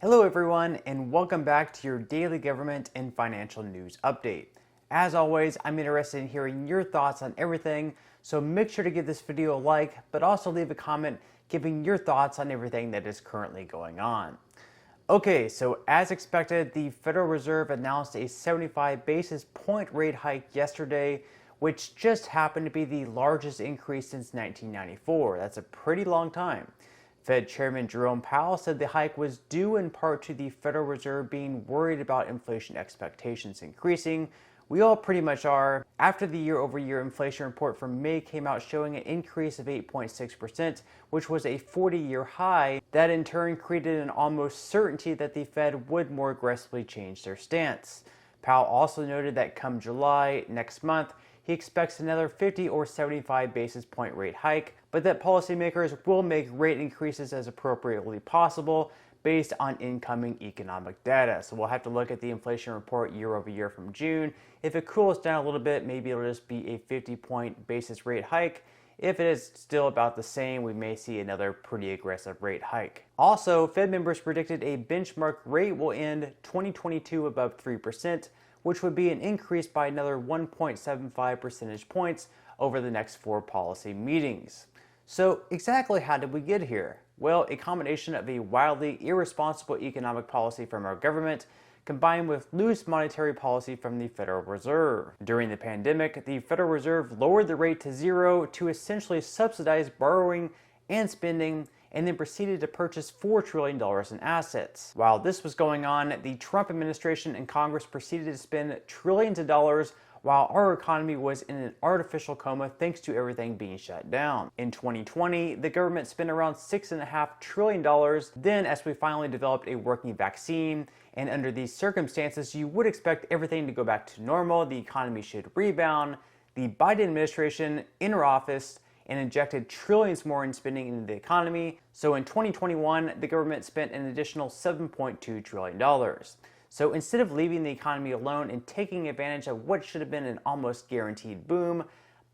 Hello everyone, and welcome back to your daily government and financial news update. As always, I'm interested in hearing your thoughts on everything, so make sure to give this video a like, but also leave a comment giving your thoughts on everything that is currently going on. Okay, so as expected, the Federal Reserve announced a 75 basis point rate hike yesterday, which just happened to be the largest increase since 1994. That's a pretty long time. Fed Chairman Jerome Powell said the hike was due in part to the Federal Reserve being worried about inflation expectations increasing. We all pretty much are. After the year-over-year inflation report from May came out showing an increase of 8.6%, which was a 40-year high, that in turn created an almost certainty that the Fed would more aggressively change their stance. Powell also noted that come July next month, he expects another 50 or 75 basis point rate hike, but that policymakers will make rate increases as appropriately possible based on incoming economic data. So we'll have to look at the inflation report year over year from June. If it cools down a little bit, maybe it'll just be a 50-point basis rate hike. If it is still about the same, we may see another pretty aggressive rate hike. Also, Fed members predicted a benchmark rate will end 2022 above 3%, which would be an increase by another 1.75 percentage points over the next 4 policy meetings. So exactly how did we get here? Well, a combination of a wildly irresponsible economic policy from our government combined with loose monetary policy from the Federal Reserve. During the pandemic, the Federal Reserve lowered the rate to 0 to essentially subsidize borrowing and spending, and then proceeded to purchase $4 trillion in assets. While this was going on, the Trump administration and Congress proceeded to spend trillions of dollars while our economy was in an artificial coma thanks to everything being shut down. In 2020, the government spent around $6.5 trillion. Then, as we finally developed a working vaccine, and under these circumstances, you would expect everything to go back to normal, the economy should rebound. The Biden administration entered office and injected trillions more in spending into the economy. So in 2021, the government spent an additional $7.2 trillion. So instead of leaving the economy alone and taking advantage of what should have been an almost guaranteed boom,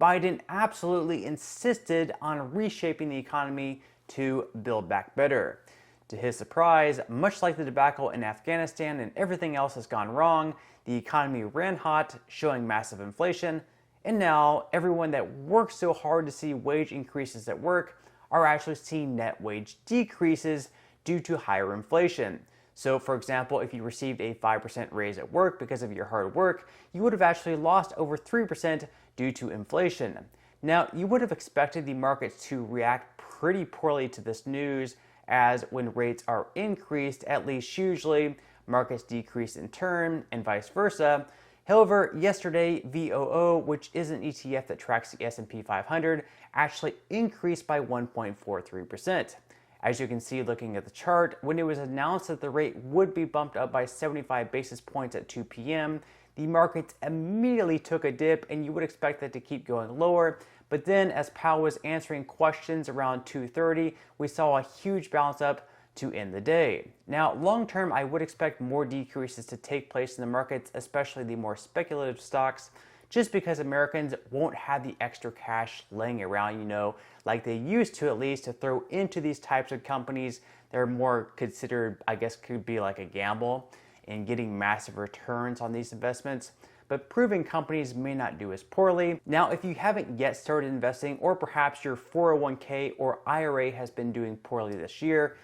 Biden absolutely insisted on reshaping the economy to build back better. To his surprise, much like the debacle in Afghanistan and everything else has gone wrong, the economy ran hot, showing massive inflation, and now everyone that works so hard to see wage increases at work are actually seeing net wage decreases due to higher inflation. So for example, if you received a 5% raise at work because of your hard work, you would have actually lost over 3% due to inflation. Now, you would have expected the markets to react pretty poorly to this news, as when rates are increased, at least usually, markets decrease in turn and vice versa. However, yesterday, VOO, which is an ETF that tracks the S&P 500, actually increased by 1.43%. As you can see looking at the chart, when it was announced that the rate would be bumped up by 75 basis points at 2 p.m., the markets immediately took a dip, and you would expect that to keep going lower. But then as Powell was answering questions around 2:30, we saw a huge bounce up to end the day. Now, long term, I would expect more decreases to take place in the markets, especially the more speculative stocks, just because Americans won't have the extra cash laying around, like they used to, at least, to throw into these types of companies. They're more considered, I guess, could be like a gamble in getting massive returns on these investments. But proven companies may not do as poorly. Now, if you haven't yet started investing, or perhaps your 401k or IRA has been doing poorly this year,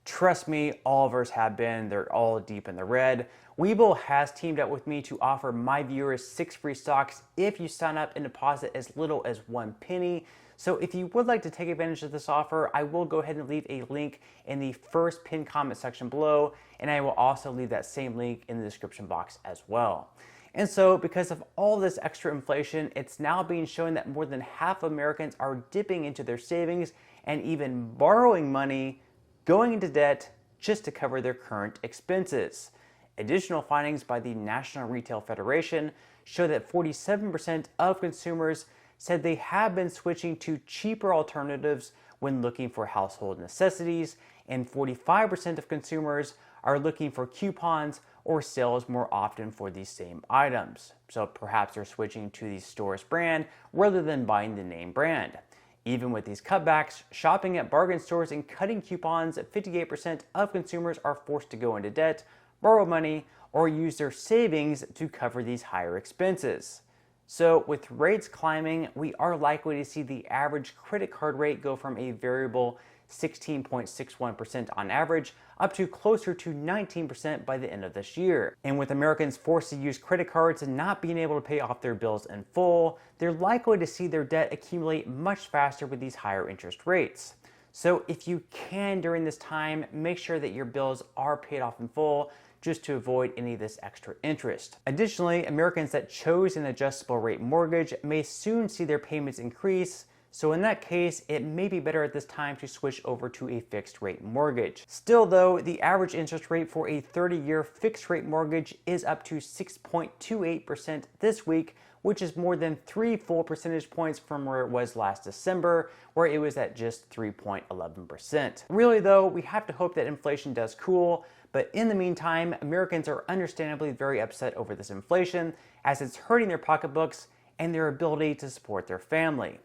trust me, all of ours have been. They're all deep in the red. Webull has teamed up with me to offer my viewers 6 free stocks if you sign up and deposit as little as 1 penny. So if you would like to take advantage of this offer, I will go ahead and leave a link in the first pinned comment section below, and I will also leave that same link in the description box as well. And so because of all this extra inflation, it's now being shown that more than half of Americans are dipping into their savings and even borrowing money, going into debt just to cover their current expenses. Additional findings by the National Retail Federation show that 47% of consumers said they have been switching to cheaper alternatives when looking for household necessities, and 45% of consumers are looking for coupons or sales more often for these same items. So perhaps they're switching to the store's brand rather than buying the name brand. Even with these cutbacks, shopping at bargain stores and cutting coupons, 58% of consumers are forced to go into debt, borrow money, or use their savings to cover these higher expenses. So with rates climbing, we are likely to see the average credit card rate go from a variable 16.61% on average up to closer to 19% by the end of this year. And with Americans forced to use credit cards and not being able to pay off their bills in full, they're likely to see their debt accumulate much faster with these higher interest rates. So if you can during this time, make sure that your bills are paid off in full just to avoid any of this extra interest. Additionally, Americans that chose an adjustable rate mortgage may soon see their payments increase. So in that case, it may be better at this time to switch over to a fixed rate mortgage. Still though, the average interest rate for a 30-year fixed rate mortgage is up to 6.28% this week, which is more than 3 full percentage points from where it was last December, where it was at just 3.11%. Really though, we have to hope that inflation does cool, but in the meantime, Americans are understandably very upset over this inflation as it's hurting their pocketbooks and their ability to support their family.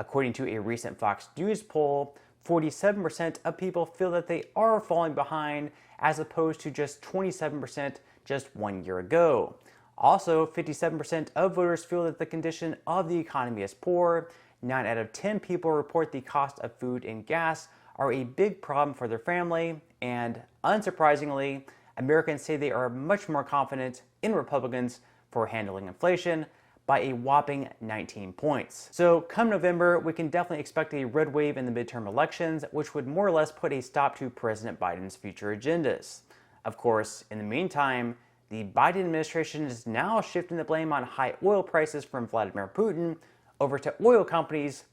According to a recent Fox News poll, 47% of people feel that they are falling behind as opposed to just 27% just 1 year ago. Also, 57% of voters feel that the condition of the economy is poor. 9 out of 10 people report the cost of food and gas are a big problem for their family, and unsurprisingly, Americans say they are much more confident in Republicans for handling inflation by a whopping 19 points. So come November, we can definitely expect a red wave in the midterm elections, which would more or less put a stop to President Biden's future agendas. Of course, in the meantime, the Biden administration is now shifting the blame on high oil prices from Vladimir Putin over to oil companies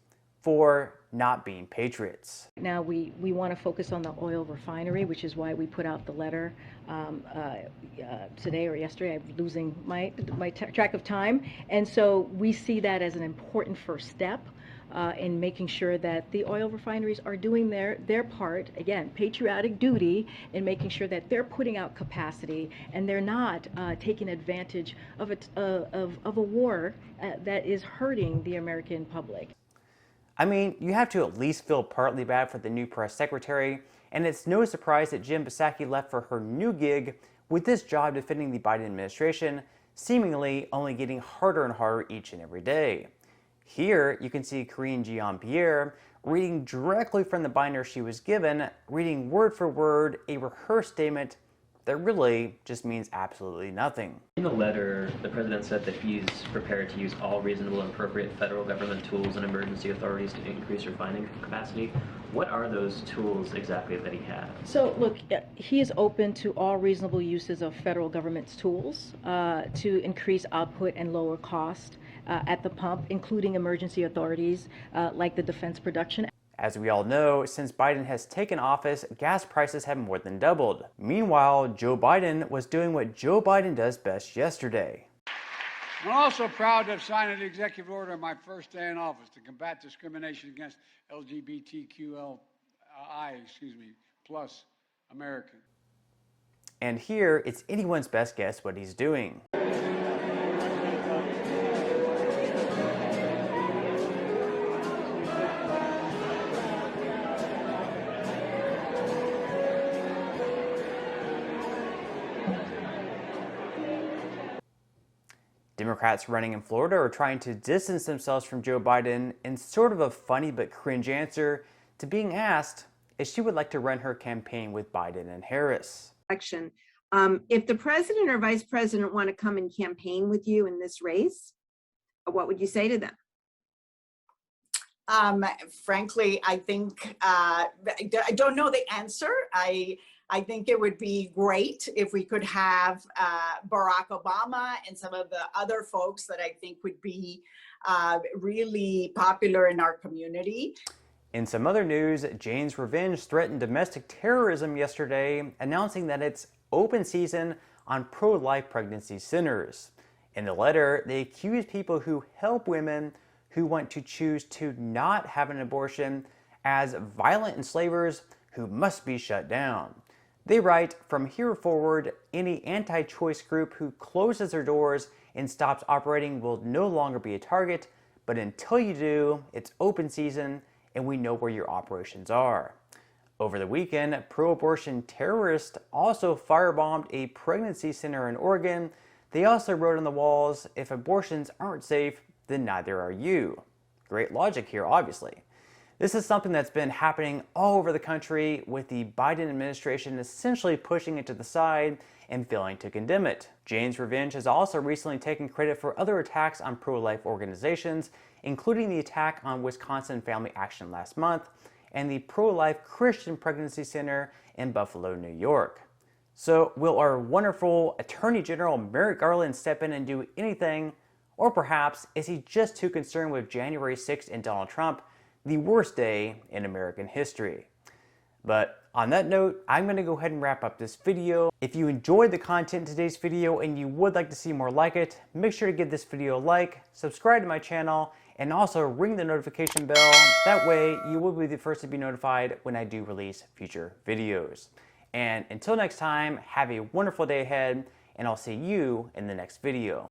for not being patriots. Now we want to focus on the oil refinery, which is why we put out the letter today or yesterday. I'm losing my track of time. And so we see that as an important first step in making sure that the oil refineries are doing their part, again, patriotic duty, in making sure that they're putting out capacity and they're not taking advantage of a war that is hurting the American public. I mean, you have to at least feel partly bad for the new press secretary, and it's no surprise that Jen Psaki left for her new gig with this job defending the Biden administration, seemingly only getting harder and harder each and every day. Here, you can see Karine Jean-Pierre reading directly from the binder she was given, reading word for word a rehearsed statement that really just means absolutely nothing. In the letter, the president said that he's prepared to use all reasonable and appropriate federal government tools and emergency authorities to increase refining capacity. What are those tools exactly that he has? So look, he is open to all reasonable uses of federal government's tools to increase output and lower cost at the pump, including emergency authorities like the Defense Production. As we all know, since Biden has taken office, gas prices have more than doubled. Meanwhile, Joe Biden was doing what Joe Biden does best yesterday. I'm also proud to have signed an executive order on my first day in office to combat discrimination against LGBTQI, plus Americans. And here, it's anyone's best guess what he's doing. Democrats running in Florida are trying to distance themselves from Joe Biden in sort of a funny but cringe answer to being asked if she would like to run her campaign with Biden and Harris. Election. If the president or vice president want to come and campaign with you in this race, what would you say to them? Frankly, I think I don't know the answer. I think it would be great if we could have Barack Obama and some of the other folks that I think would be really popular in our community. In some other news, Jane's Revenge threatened domestic terrorism yesterday, announcing that it's open season on pro-life pregnancy centers. In the letter, they accused people who help women who want to choose to not have an abortion as violent enslavers who must be shut down. They write, from here forward, any anti-choice group who closes their doors and stops operating will no longer be a target, but until you do, it's open season and we know where your operations are. Over the weekend, pro-abortion terrorists also firebombed a pregnancy center in Oregon. They also wrote on the walls, "If abortions aren't safe, then neither are you." Great logic here, obviously. This is something that's been happening all over the country, with the Biden administration essentially pushing it to the side and failing to condemn it. Jane's Revenge has also recently taken credit for other attacks on pro-life organizations, including the attack on Wisconsin Family Action last month and the pro-life Christian Pregnancy Center in Buffalo, New York. So will our wonderful Attorney General Merrick Garland step in and do anything? Or perhaps is he just too concerned with January 6th and Donald Trump, the worst day in American history? But on that note, I'm going to go ahead and wrap up this video. If you enjoyed the content in today's video and you would like to see more like it, make sure to give this video a like, subscribe to my channel, and also ring the notification bell. That way you will be the first to be notified when I do release future videos. And until next time, have a wonderful day ahead, and I'll see you in the next video.